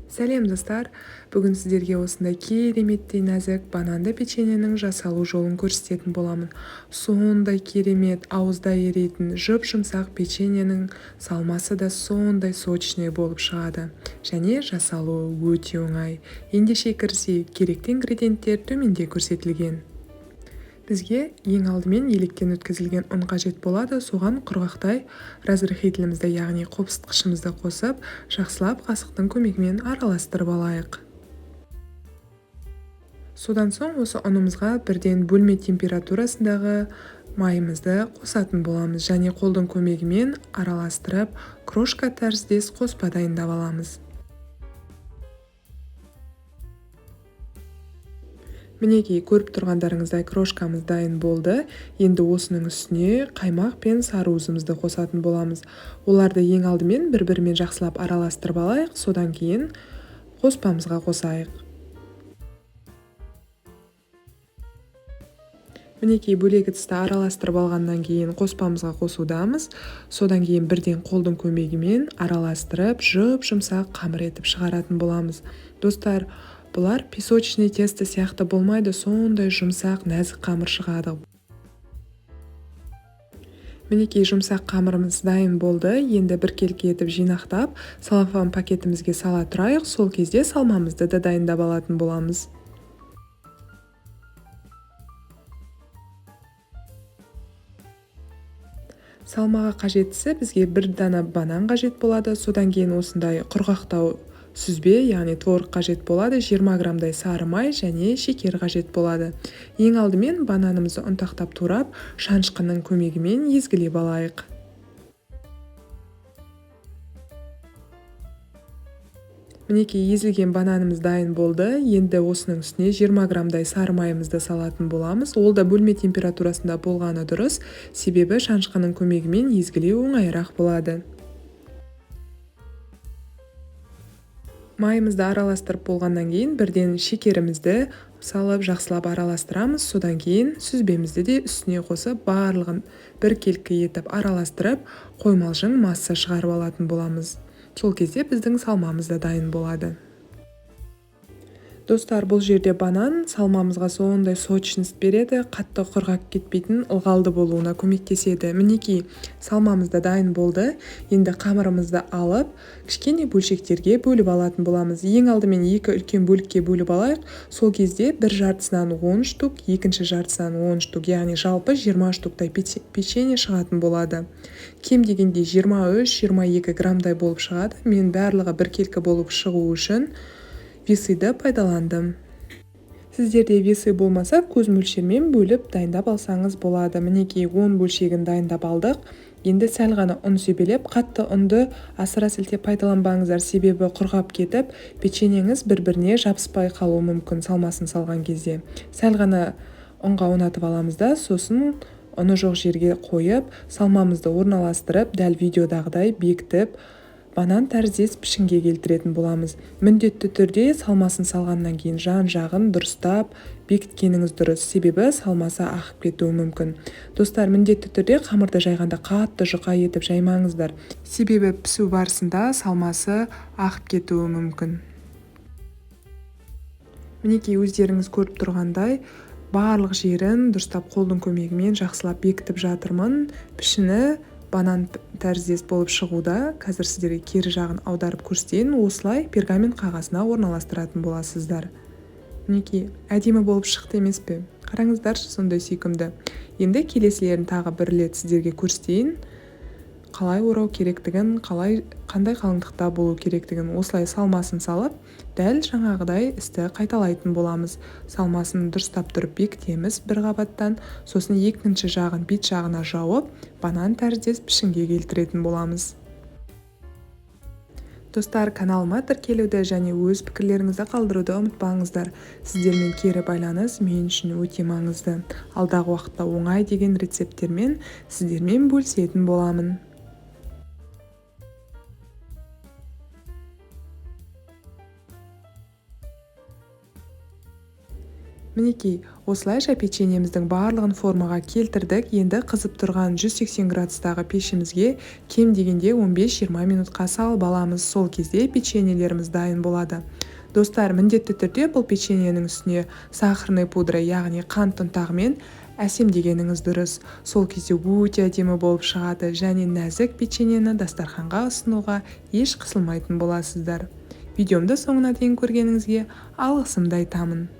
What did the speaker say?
Сәлем достар, бүгін сіздерге осындай кереметтей нәзік бананды печеньенің жасалу жолын көрсететін боламын. Сондай керемет, ауызда еритін жұп-жұмсақ печеньенің салмасы да сондай сочный болып шығады. Және жасалуы өте оңай. Ендеше кірісейік, керекті ингредиенттер төменде көрсетілген. Бізге ең алдымен електен өткізілген ұн қажет болады. Соған құрғақтай разрыхителімізді, яғни қопсытқышымызды қосып, жақсылап қасықтың көмегімен араластырып алайық. Содан соң осы ұнымызға бірден бөлме температурасындағы майымызды қосатын боламыз және қолдың көмегімен араластырып, крошка тәріздес қоспа дайындап аламыз. Мінекей, көріп тұрғандарыңыздай крошкамыз дайын болды. Енді осының үстіне қаймақ пен сарыуызымызды қосатын боламыз. Оларды ең алдымен бір-бірімен жақсылап араластырып алайық, содан кейін қоспамызға қосайық. Мінекей, бөлек ыдыста араластырып алғаннан кейін қоспамызға қосудамыз. Содан кейін бірден қолдың көмегімен араластырып, жұп-жұмсақ қамыр етіп шығаратын боламыз. Достар, бұлар песочный тесто сияқты болмайды, сондай жұмсақ, нәзік қамыр шығады. Мінекей, жұмсақ қамырымыз дайын болды. Енді біркелкі етіп жинақтап, целлофан пакетімізге сала тұрайық. Сол кезде салмамызды да дайындап алатын боламыз. Салмаға қажеттісі бізге бір дана банан қажет болады. Содан кейін осындай құрғақтау сүзбе, яғни творог қажет болады. 20 граммдай сары май және шекер қажет болады. Ең алдымен бананымызды ұнтақтап турап, шанышқының көмегімен езгілеп алайық. Мінекей, езілген бананымыз дайын болды. Енді осының үстіне 20 граммдай сары майымызды салатын боламыз. Ол да бөлме температурасында болғаны дұрыс, себебі шанышқының көмегімен езгілеу оңайырақ болады. Майымызды араластырып болғаннан кейін бірден шекерімізді салып жақсылап араластырамыз. Содан кейін сүзбемізді де үстіне қосып, барлығын біркелкі етіп араластырып, қоймалжың масса шығарып алатын боламыз. Сол кезде біздің салмамыз да дайын болады. Достар, бұл жерде банан салмамызға сондай сочность береді, қатты құрғап кетпейтін, ылғалды болуына көмектеседі. Мінекей, салмамыз да дайын болды. Енді қамырымызды алып, кішкене бөлшектерге бөліп алатын боламыз. Ең алдымен 2 үлкен бөлікке бөліп алайық. Сол кезде бір жартысынан 10 штук, екінші жартысынан 10 штук, яғни жалпы 20 штуктай печенье шығатын болады. Кем дегенде 23-22 граммдай болып шығады. Мен барлығы біркелкі болып шығу үшін весыйды пайдаландым. Сіздерде весы болмаса, көз мөлшермен бөліп дайындап алсаңыз болады. Мінекей, 10 бөлшегін дайындап алдық. Енді сәл ғана ұн себелеп, қатты ұнды асыра сілтеп пайдаланбаңыздар, себебі құрғап кетіп, печеньеңіз бір-біріне жабыспай қалуы мүмкін салмасын салған кезде. Сәл ғана ұнға ұнатып аламыз да, сосын ұны жоқ жерге қойып, салмамызды орналастырып, дәл видеодағыдай бекітіп, банан тәріздес пішінге келтіретін боламыз. Міндетті түрде салмасын салғаннан кейін жан-жағын дұрыстап бекіткеніңіз дұрыс, себебі салмасы ағып кетуі мүмкін. Достар, міндетті түрде қамырды жайғанда қатты жұқа етіп жаймаңыздар, себебі пісу барысында салмасы ағып кетуі мүмкін. Мінекей, өздеріңіз көріп тұрғандай, барлық жерін дұрыстап қолдың көмегімен жақсылап бекітіп жатырмын. Пішіні банан тәріздес болып шығуда. Қазір сіздерге кері жағын аударып көрсетейін. Осылай пергамент қағазына орналастыратын боласыздар. Мінекей, әдемі болып шықты емес пе? Қараңыздаршы, сондай сүйкімді. Енді келесілерін тағы бір рет сіздерге көрсетейін. Қалай орау керектігін, қандай қалыңдықта болу керектігін осылай салмасын салып, дәл жаңағыдай істі қайталайтын боламыз. Салмасын дұрыстап тұрып бекітеміз бір қабаттан, сосын екінші жағын бет жағына жауып, банан тәріздес пішінге келтіретін боламыз. Достар, каналыма тіркелуді және өз пікірлеріңізді қалдыруды ұмытпаңыздар. Сіздермен кері байланыс мен үшін өте маңызды. Алдағы уақытта оңай деген рецепттермен сіздермен бөлісетін боламын. Мінекей, Осылайша печеньеміздің барлығын формаға келтірдік. Енді қызып тұрған 180 градустағы пешімізге кем дегенде 15-20 минутқа салып аламыз. Сол кезде печеньелеріміз дайын болады. Достар, міндетті түрде бұл печеньенің үстіне сахарный пудра, яғни қант ұнтағымен әсемдегеніңіз дұрыс. Сол кезде өте әдемі болып шығады және нәзік печеньені дастарханға ұсынуға еш қысылмайтын боласыздар. Видеомды соңына дейін көргеніңізге алғысымды айтамын.